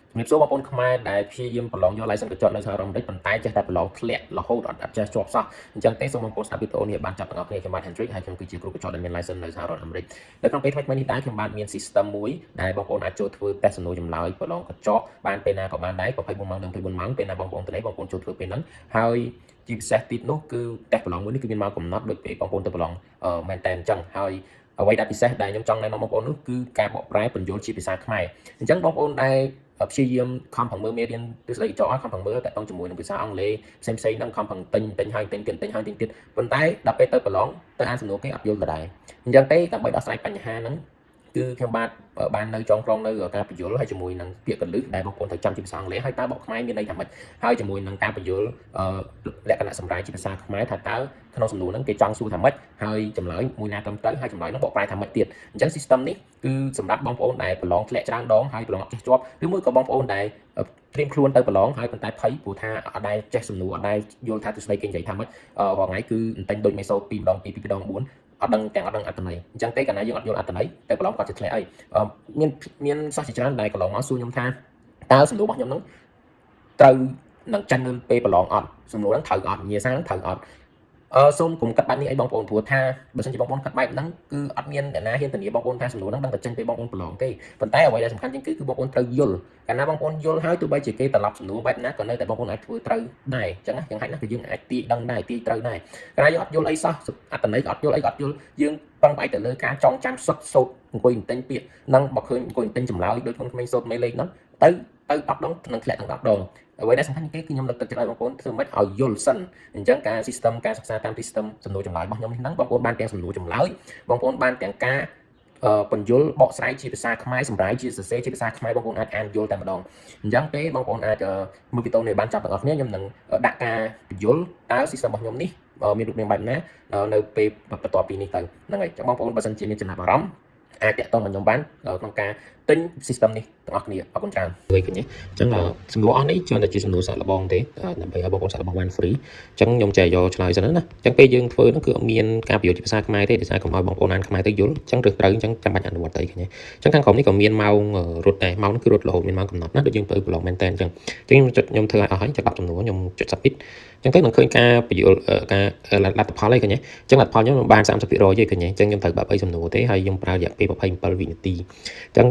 ជំរាបសួរបងប្អូនខ្មែរដែលព្យាយាមប្រឡងយក license កញ្ចក់នៅសហរដ្ឋអាមេរិកប៉ុន្តែចេះតែប្រឡងធ្លាក់រហូតអត់ចេះជាប់សោះអញ្ចឹងទេសូមបងប្អូនស្ដាប់វីដេអូនេះបានចាប់ទាំងអស់គ្នាខ្ញុំបាទ Hendrik ហើយខ្ញុំគឺជាគ្រូកញ្ចក់ដែលមាន license នៅសហរដ្ឋអាមេរិកនៅក្នុងពេលថ្មីៗនេះដែរខ្ញុំបាទមាន system មួយដែលបងប្អូនអាចចូលធ្វើ test សំណួរចម្លើយប្រឡងកញ្ចក់បានពេលណាក៏បានដែរ24ម៉ោងដល់24ម៉ោងពេលណាបងប្អូនទៅនេះបងប្អូនចូលធ្វើពេលហ្នឹងហើយជាពិសេសទៀតនោះគឺ test ប្រឡងមួយនេះគឺមានមកកំណត់ដូចពេលបងប្អូនទៅប្រឡងមែនតើអញ្ចឹងហើយអ្វីដែលពិសេសដែលខ្ញុំចង់ណែនាំបងប្អូននោះគឺការបកប្រែពន្យល់ជាភាសាខ្មែរអញ្ចឹងបងប្អូនដែលព្យាយាមខំប្រឹងមើលមេរៀនទស្សនវិជ្ជាខំប្រឹងមើលតែต้องជាមួយនឹងភាសាអង់គ្លេសផ្សេងៗហ្នឹងខំប្រឹងទិញហើយទិញទៀតប៉ុន្តែដល់ពេលទៅប្រឡងទៅអានសំណួរគេអត់យល់ដដែលអញ្ចឹងទេដើម្បីដោះស្រាយបញ្ហាហ្នឹងគឺខ្ញុំបាទបាននៅចងក្រងនៅការបញ្យល់ហើយជាមួយនឹងពាក្យកលឹះដែលបងប្អូនត្រូវចាំជាភាសាអង់គ្លេសហើយតើបកខ្មែរមានន័យថាម៉េចហើយជាមួយនឹងការបញ្យល់លក្ខណៈសម្រាយជាភាសាខ្មែរថាតើក្នុងសំណួរហ្នឹងគេចង់សួរថាម៉េចហើយចម្លើយមួយណាត្រឹមត្រូវហើយចម្លើយហ្នឹងបកប្រែថាម៉េចទៀតអញ្ចឹង system នេះគឺសម្រាប់បងប្អូនដែលប្រឡងធ្លាក់ច្រើនដងហើយប្រឡងអត់ចេះជាប់ឬមួយក៏បងប្អូនដែលត្រៀមខ្លួនទៅប្រឡងហើយប៉ុន្តែភ័យព្រោះថាអត់ដែលចេះសំណួរអត់ដែលយល់ថាទស្សនវិជ្ជាគេនិយាយថាម៉េចរាល់ថ្ងៃគឺតែងដូចមេសូត2 ម្ដង 2 ម្ដង 4អត់ដឹងទាំងអត់ដឹងអត្ថន័យអញ្ចឹងទេកាលណាយើងអត់យល់អត្ថន័យតែប្រឡងក៏ជាធ្លាក់អីមានសិស្សជាច្រើនដែលកន្លងមកសួរខ្ញុំថាតើសំណួររបស់ខ្ញុំហ្នឹងត្រូវនឹងចាញ់នៅពេលប្រឡងអត់សំណួរហ្នឹងត្រូវអត់ញាសាហ្នឹងត្រូវអត់សូមកុំកាត់បែបនេះអីបងប្អូនព្រោះថាបើសិនជាបងប្អូនកាត់បែបហ្នឹងគឺអត់មានអ្នកណាហ៊ានធានាបងប្អូនថាសំណួរហ្នឹងដឹងតែចេញពេលបងប្អូនប្រឡងទេប៉ុន្តែអ្វីដែលសំខាន់ជាងគឺបងប្អូនត្រូវយល់កាលណាបងប្អូនយល់ហើយទោះបីជាគេត្រឡប់សំណួរបែបណាក៏នៅតែបងប្អូនអាចធ្វើត្រូវដែរអញ្ចឹងយ៉ាងហោចណាស់គឺយើងអាចទាយដឹងដែរទាយត្រូវដែរកាលណាយើងអត់យល់អីសោះអត្ថន័យក៏អត់យល់អីក៏អត់យល់យើងពឹងផ្អែកទៅលើការចងចាំសុទ្ធសូត្រអង្គុយទិញពាក្យនឹងបើឃើញអង្គុយទិញចម្លើយដូចខ្លួនក្មេងសូត្រមេលេខហ្នឹងទៅ10ដងនឹងធ្លាក់ទាំង10ដងអ្វីដែលសំខាន់ជាងគេគឺខ្ញុំលើកទឹកចិត្តឲ្យបងប្អូនធ្វើម៉េចឲ្យយល់សិនអញ្ចឹងការ system ការសិក្សាតាម system សំណួរចម្លើយរបស់ខ្ញុំនេះហ្នឹងបងប្អូនបានទាំងសំណួរចម្លើយបងប្អូនបានទាំងការបញ្យល់បកស្រាយជាភាសាខ្មែរសម្រាប់ជាសរសេរជាភាសាខ្មែរបងប្អូនអាចអានយល់តែម្ដងអញ្ចឹងទេបងប្អូនអាចមើលវីដេអូនេះបានចាប់ទាំងអស់គ្នាខ្ញុំនឹងដាក់ការបញ្យល់តើ system របស់ខ្ញុំនេះមានរូបរាងបែបណានៅពេលបន្ទាប់ពីនេះទៅហ្នឹងហើយបងប្អូនបើសិនជាមានចំណាប់អារម្មណ៍អាចតាក់ទងមកខ្ញុំបានក្នុងការទិញ system នេះទាំងអស់គ្នាអរគុណច្រើនជួយគ្នាអញ្ចឹងសំណួរអស់នេះច្រើនតែជាសំណួរសាកល្បងទេដើម្បីឲ្យបងប្អូនសាកល្បងបាន free អញ្ចឹងខ្ញុំចែកយកឆ្លើយសិនណាអញ្ចឹងពេលយើងធ្វើហ្នឹងគឺអត់មានការបញ្យល់ជាភាសាខ្មែរទេដោយសារកុំឲ្យបងប្អូនអានខ្មែរទៅយល់អញ្ចឹងត្រូវអញ្ចឹងចាំបាច់អនុវត្តទៅគ្នាអញ្ចឹងខាងក្រុមនេះក៏មានម៉ោងរត់ដែរម៉ោងហ្នឹងគឺរត់រហូតមានម៉ោងកំណត់ណាដូចយើងទៅប្រឡងមែនតើអញ្ចឹងខ្ញុំធ្វើឲ្យអស់ហើយចាប់10ចំនួនខ្ញុំចុច submit អញ្ចឹងទៅនឹងឃើញការបញ្យល់ការលទ្ធផលអីឃើញទេអញ្ចឹងលទ្ធផលខ្ញុំបាន 30% ទេឃើញទេអញ្ចឹងខ្ញុំត្រូវបាប់អីសំណួរទេហើយខ្ញុំប្រើរយៈពេល27វិនាទីអញ្ចឹង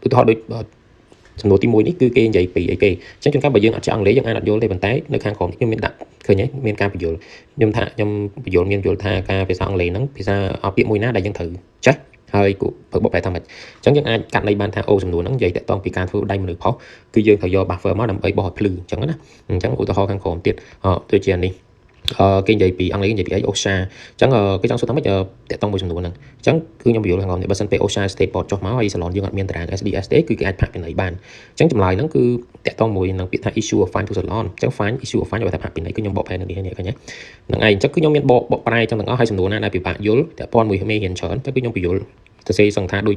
ឧទាហរណ៍ដូចសំណួរទី1នេះគឺគេនិយាយពីអីគេអញ្ចឹងជួនកាលបើយើងអត់ចេះអង់គ្លេសយើងអាចអត់យល់ទេប៉ុន្តែនៅខាងក្រោមខ្ញុំមានដាក់ឃើញទេមានការបញ្យល់ខ្ញុំបញ្យល់មានយល់ថាការភាសាអង់គ្លេសហ្នឹងភាសាពាក្យមួយណាដែលយើងត្រូវចេះហើយគូបើបកប្រែថាម៉េចអញ្ចឹងយើងអាចកាត់ន័យបានថាអូសំណួរហ្នឹងនិយាយតាក់ទងពីការធ្វើដៃមនុស្សផុសគឺយើងត្រូវយក buffer មកដើម្បីបោះឲ្យភ្លឺអញ្ចឹងណាអញ្ចឹងឧទាហរណ៍ខាងក្រោមទៀតដូចជានេះគេនិយាយពីអង់គ្លេសនិយាយពីអី OSHA អញ្ចឹងគេចង់សួរថាម៉េចតាក់ទងមួយចំនួនហ្នឹងអញ្ចឹងគឺខ្ញុំបញ្យល់ខាងក្រោមនេះបើសិនពេល OSHA state board ចុះមកហើយសាឡនយើងអត់មានតារាង SDS ទេគឺគេអាចផាកពិន័យបានអញ្ចឹងចម្លើយហ្នឹងគឺតាក់ទងមួយនឹងពាក្យថា issue of fine to salon អញ្ចឹង fine issue of fine បើថាផាកពិន័យគឺខ្ញុំបកប្រែនឹងនេះឃើញទេហ្នឹងហើយអញ្ចឹងគឺខ្ញុំមានបកប្រែទាំងអស់ហើយសំណួរណាដែលពិបាកយល់តាក់ព័ន្ធមួយមេរៀនច្រើនតែគឺខ្ញុំបញ្យល់ទៅសេសង្ឃថាដូច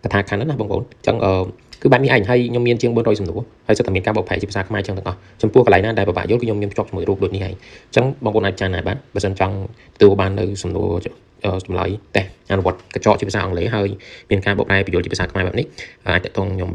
កថាខណ្ឌណាបងប្អូនអញ្ចឹងគឺបែបនេះឯងហើយខ្ញុំមានជាង400សំណួរហើយសិតតែមានការបកប្រែជាភាសាខ្មែរចឹងទាំងអស់ចំពោះកន្លែងណាដែលពិបាកយល់គឺខ្ញុំមានភ្ជាប់ជាមួយរូបដូចនេះឯងអញ្ចឹងបងប្អូនអាចចានដែរបានបើសិនចង់ទទួលបាននៅសំណួរចម្លើយតេស្តអនុវត្តកញ្ចក់ជាភាសាអង់គ្លេសហើយមានការបកប្រែបញ្យល់ជាភាសាខ្មែរបែបនេះអាចតាក់ទងខ្ញុំ